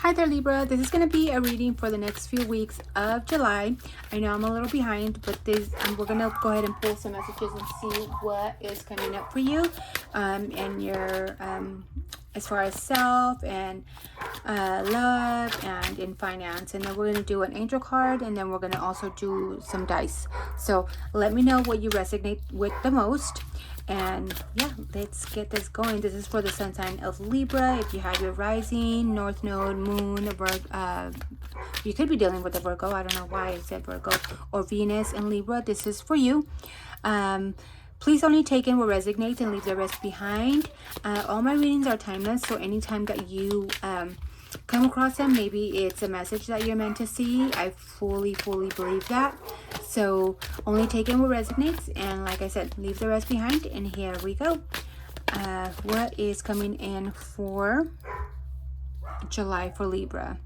Hi there, Libra. This is going to be a reading for the next few weeks of July. I know I'm a little behind, but we're going to go ahead and pull some messages and see what is coming up for you and your as far as self and love and in finance. And then we're going to do an angel card, and then we're going to also do some dice. So let me know what you resonate with the most. And yeah, let's get this going. This is for the sun sign of Libra. If you have your rising, north node, moon, you could be dealing with a Virgo. I don't know why I said Virgo, or Venus in Libra. This is for you. Please only take in what resonates and leave the rest behind. All my readings are timeless, so anytime that you come across them, maybe it's a message that you're meant to see. I fully believe that. So only take in what resonates, and like I said, leave the rest behind. And here we go. What is coming in for July for Libra?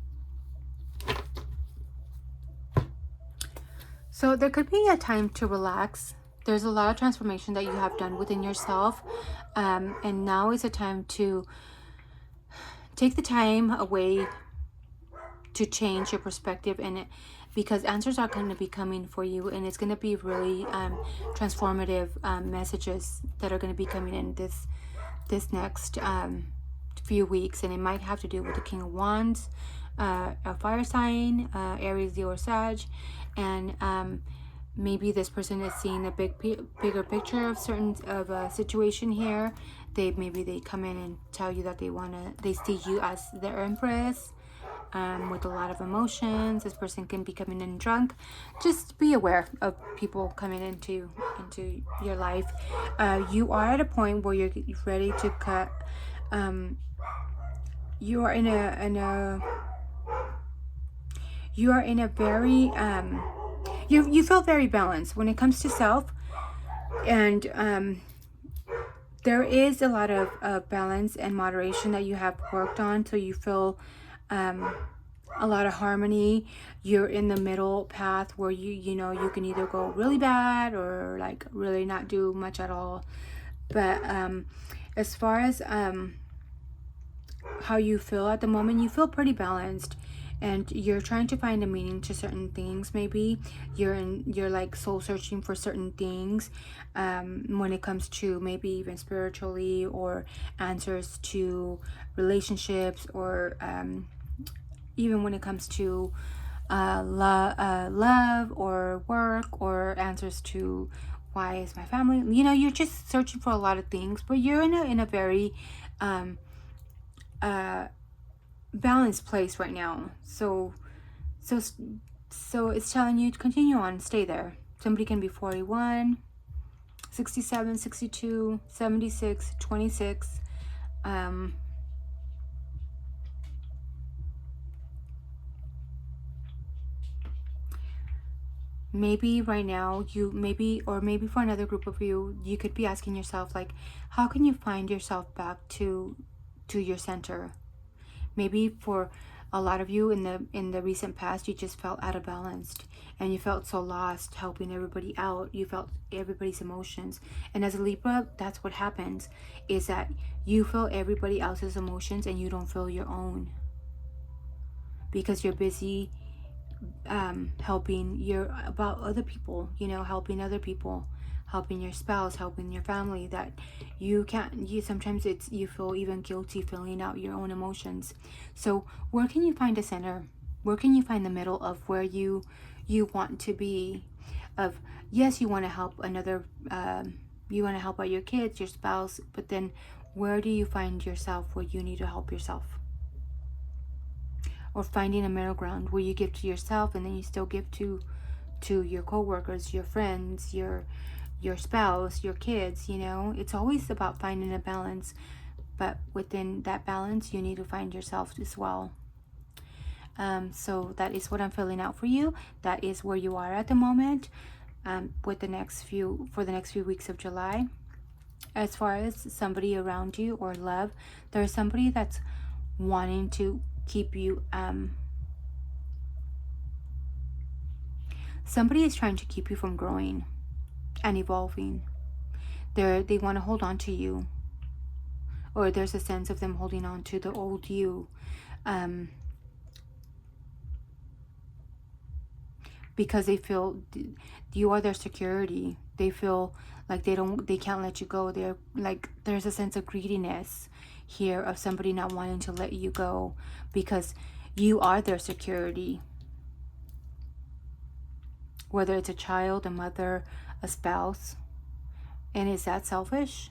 So there could be a time to relax. There's a lot of transformation that you have done within yourself, and now is a time to take the time away to change your perspective in it, because answers are going to be coming for you, and it's going to be really transformative messages that are going to be coming in this next few weeks. And it might have to do with the King of Wands, a fire sign, Aries, Leo, or Sag, and maybe this person is seeing a bigger picture of a situation here. Maybe they come in and tell you that they see you as their empress, with a lot of emotions. This person can be coming in drunk. Just be aware of people coming into your life. You are at a point where you're ready to cut. You are in a very you feel very balanced when it comes to self, and there is a lot of balance and moderation that you have worked on, so you feel a lot of harmony. You're in the middle path where you know you can either go really bad or like really not do much at all. But as far as how you feel at the moment, you feel pretty balanced, and you're trying to find a meaning to certain things. Maybe you're like soul searching for certain things when it comes to maybe even spiritually, or answers to relationships, or even when it comes to love or work, or answers to why is my family, you're just searching for a lot of things. But you're in a very balanced place right now. So it's telling you to continue on, stay there. Somebody can be 41, 67, 62, 76, 26. Maybe right now or maybe for another group of you, you could be asking yourself, like, how can you find yourself back to your center? Maybe for a lot of you in the recent past, you just felt out of balance, and you felt so lost helping everybody out. You felt everybody's emotions. And as a Libra, that's what happens, is that you feel everybody else's emotions and you don't feel your own, because you're busy about other people, helping other people, helping your spouse, helping your family, that sometimes you feel even guilty filling out your own emotions. So where can you find a center? Where can you find the middle of where you want to be? Of, yes, you want to help you want to help out your kids, your spouse, but then where do you find yourself where you need to help yourself? Or finding a middle ground where you give to yourself and then you still give to your co-workers, your friends, your spouse, your kids. It's always about finding a balance, but within that balance you need to find yourself as well. So that is what I'm filling out for you. That is where you are at the moment, for the next few weeks of July. As far as somebody around you or love, there's somebody that's wanting to keep you, somebody is trying to keep you from growing and evolving. They want to hold on to you, or there's a sense of them holding on to the old you. because they feel you are their security. They feel like they can't let you go. They're like, there's a sense of greediness here of somebody not wanting to let you go because you are their security. Whether it's a child, a mother, a spouse. And is that selfish?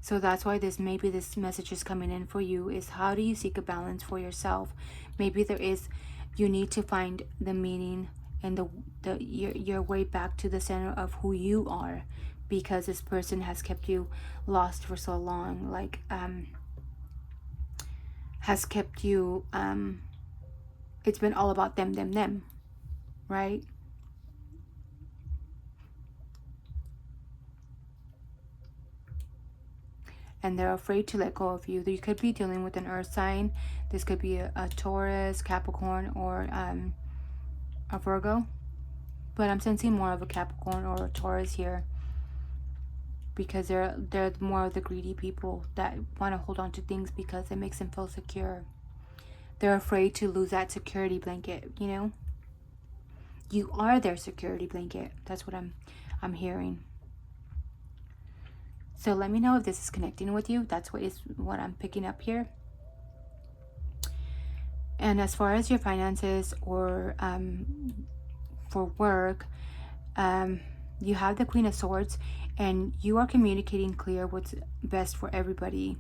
So that's why maybe this message is coming in for you, is how do you seek a balance for yourself? Maybe you need to find the meaning and your way back to the center of who you are, because this person has kept you lost for so long, like has kept you it's been all about them, right? And they're afraid to let go of you. You could be dealing with an earth sign. This could be a Taurus, Capricorn, or a Virgo. But I'm sensing more of a Capricorn or a Taurus here, because they're more of the greedy people that want to hold on to things because it makes them feel secure. They're afraid to lose that security blanket, you know? You are their security blanket. That's what I'm hearing. So let me know if this is connecting with you. That's what I'm picking up here. And as far as your finances or for work, you have the Queen of Swords, and you are communicating clear what's best for everybody.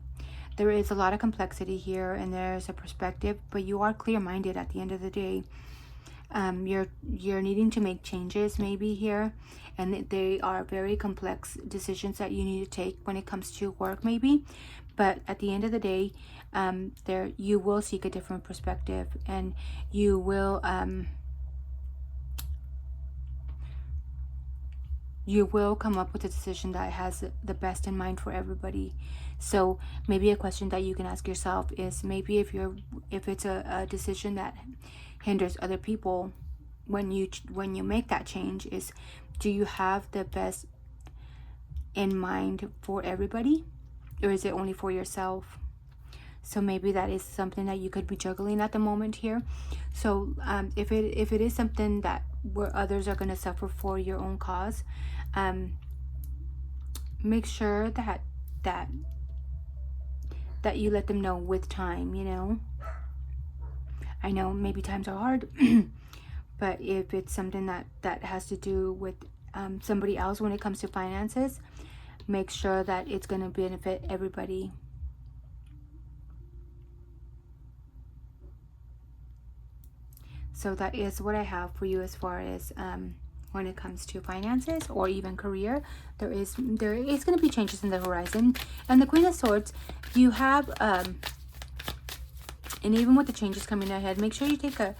There is a lot of complexity here, and there's a perspective, but you are clear-minded at the end of the day. You're needing to make changes maybe here, and they are very complex decisions that you need to take when it comes to work maybe. But at the end of the day, you will seek a different perspective, and you will come up with a decision that has the best in mind for everybody. So maybe a question that you can ask yourself is, maybe if it's a decision that hinders other people, when you make that change, is, do you have the best in mind for everybody, or is it only for yourself? So maybe that is something that you could be juggling at the moment here. So if it is something that where others are going to suffer for your own cause, make sure that you let them know with time, you know. I know maybe times are hard, but if it's something that has to do with somebody else when it comes to finances, make sure that it's going to benefit everybody. So that is what I have for you as far as when it comes to finances or even career. There is going to be changes in the horizon. And the Queen of Swords, you have and even with the changes coming ahead, make sure you take a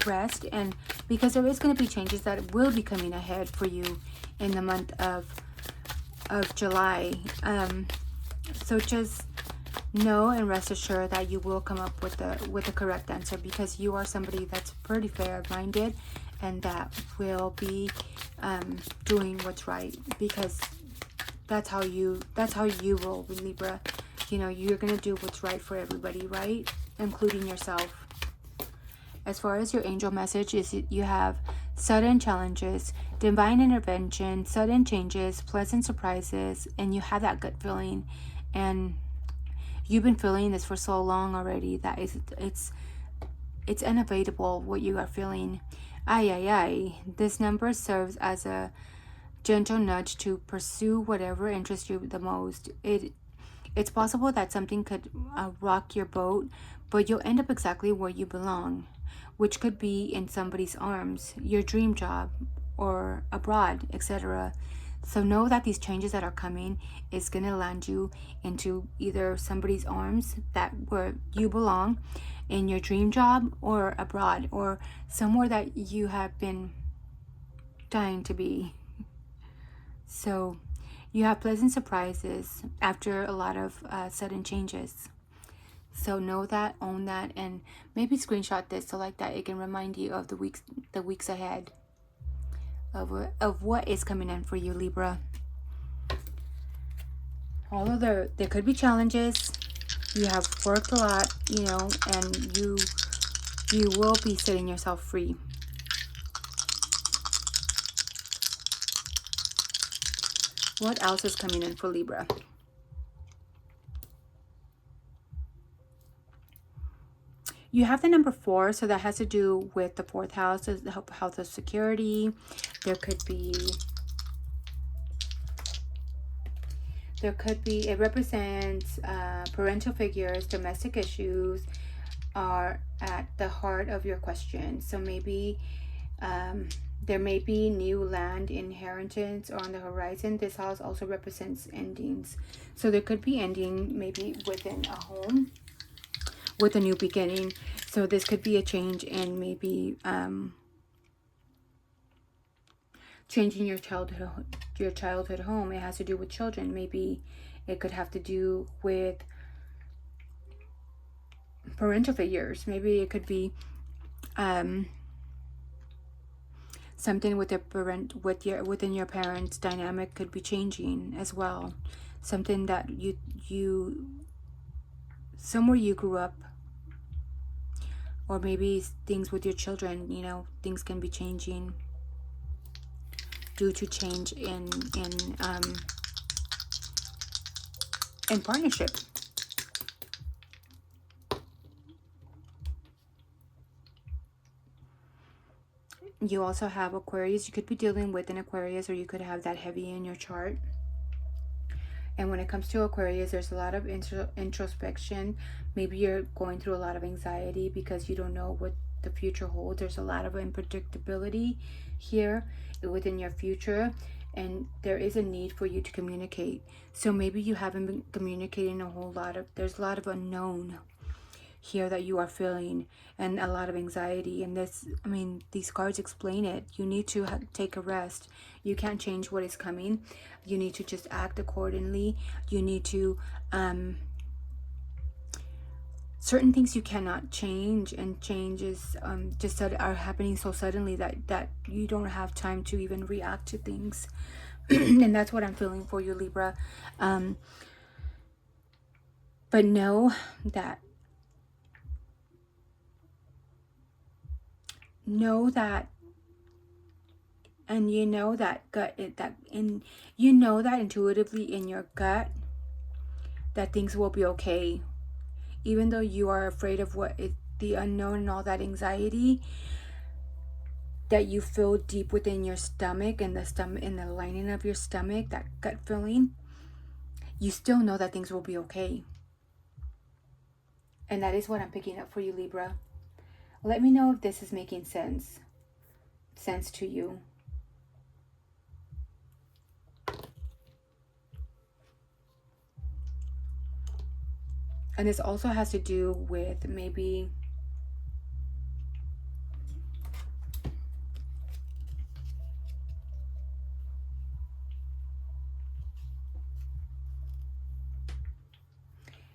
rest, and because there is going to be changes that will be coming ahead for you in the month of July. So just know and rest assured that you will come up with the correct answer, because you are somebody that's pretty fair-minded and that will be doing what's right, because that's how you roll with Libra. You know, you're gonna do what's right for everybody, right? Including yourself. As far as your angel message is, you have sudden challenges, divine intervention, sudden changes, pleasant surprises, and you have that gut feeling, and you've been feeling this for so long already that it's unavoidable what you are feeling. This number serves as a gentle nudge to pursue whatever interests you the most. It's possible that something could rock your boat, but you'll end up exactly where you belong, which could be in somebody's arms, your dream job, or abroad, etc. So know that these changes that are coming is going to land you into either somebody's arms, that where you belong, in your dream job, or abroad, or somewhere that you have been dying to be. So you have pleasant surprises after a lot of sudden changes. So know that, own that, and maybe screenshot this so like that it can remind you of the weeks ahead of what is coming in for you, Libra. Although there could be challenges, you have worked a lot, you know, and You will be setting yourself free. What else is coming in for Libra? You have the number 4, so that has to do with the 4th house, the house of security. There could be, it represents parental figures, domestic issues are at the heart of your question. So maybe there may be new land inheritance on the horizon. This house also represents endings. So there could be ending maybe within a home with a new beginning. So this could be a change in maybe changing your childhood home. It has to do with children. Maybe it could have to do with parental figures. Maybe it could be something with within your parents' dynamic could be changing as well. Something that you somewhere you grew up, or maybe things with your children. Things can be changing due to change in partnership. You also have Aquarius. You could be dealing with an Aquarius, or you could have that heavy in your chart. And when it comes to Aquarius, there's a lot of introspection. Maybe you're going through a lot of anxiety because you don't know what the future holds. There's a lot of unpredictability here within your future, and there is a need for you to communicate. So maybe you haven't been communicating there's a lot of unknown here that you are feeling, and a lot of anxiety. And these cards explain it. You need to take a rest. You can't change what is coming. You need to just act accordingly. You need to certain things you cannot change, and changes just are happening so suddenly that you don't have time to even react to things. And that's what I'm feeling for you, Libra. But know that and you know that intuitively in your gut that things will be okay, even though you are afraid of the unknown and all that anxiety that you feel deep within your stomach, and in the lining of your stomach, that gut feeling. You still know that things will be okay, and that is what I'm picking up for you, Libra. Let me know if this is making sense to you. And this also has to do with maybe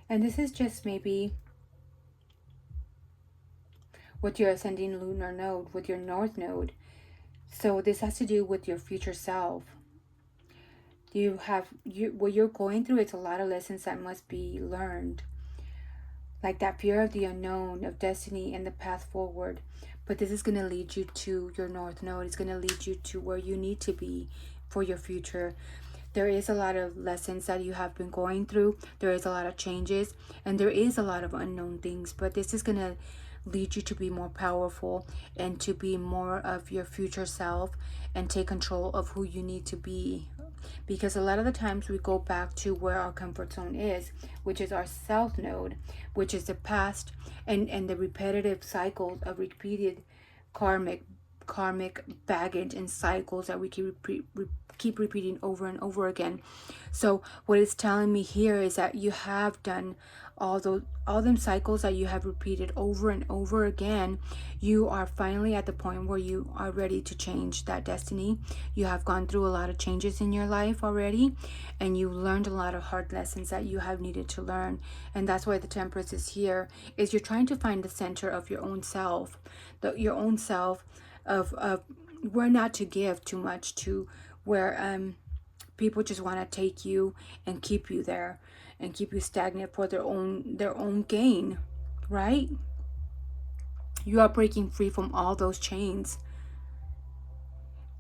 and this is just maybe with your ascending lunar node, with your north node. So this has to do with your future self. What you're going through, it's a lot of lessons that must be learned, like that fear of the unknown, of destiny, and the path forward. But this is going to lead you to your north node. It's going to lead you to where you need to be for your future. There is a lot of lessons that you have been going through. There is a lot of changes, and there is a lot of unknown things. But this is going to lead you to be more powerful and to be more of your future self and take control of who you need to be. Because a lot of the times we go back to where our comfort zone is, which is our south node, which is the past and the repetitive cycles of repeated karmic baggage and cycles that we keep repeating over and over again. So what it's telling me here is that you have done all them cycles that you have repeated over and over again. You are finally at the point where you are ready to change that destiny. You have gone through a lot of changes in your life already, and you learned a lot of hard lessons that you have needed to learn. And that's why the Temperance is here, is you're trying to find the center of your own self, your own self of where not to give too much to, where people just want to take you and keep you there and keep you stagnant for their own gain, right? You are breaking free from all those chains.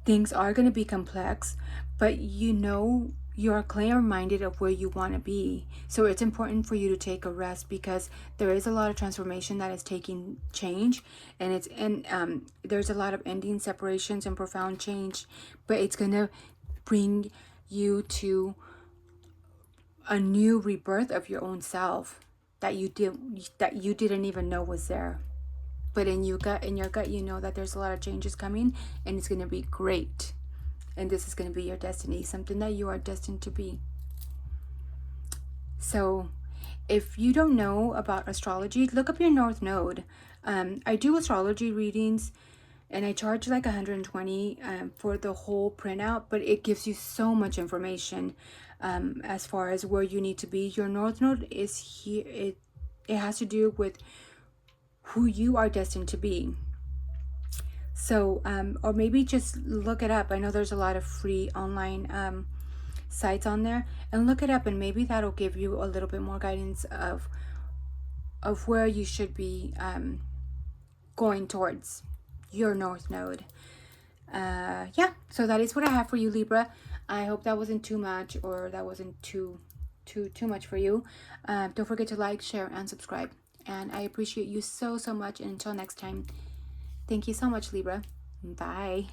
Things are going to be complex, but you know you're clear-minded of where you want to be. So it's important for you to take a rest, because there is a lot of transformation that is taking change, and there's a lot of ending, separations, and profound change, but it's going to bring you to a new rebirth of your own self that you didn't even know was there. But in your gut, you know that there's a lot of changes coming, and it's going to be great. And this is going to be your destiny, something that you are destined to be. So if you don't know about astrology, look up your North Node. I do astrology readings, and I charge like 120 for the whole printout, but it gives you so much information as far as where you need to be. Your North Node is here. It has to do with who you are destined to be. So, or maybe just look it up. I know there's a lot of free online sites on there, and look it up, and maybe that'll give you a little bit more guidance of where you should be going towards your North Node. Yeah, so that is what I have for you, Libra. I hope that wasn't too much, or that wasn't too much for you. Don't forget to like, share, and subscribe. And I appreciate you so much. And until next time, thank you so much, Libra. Bye.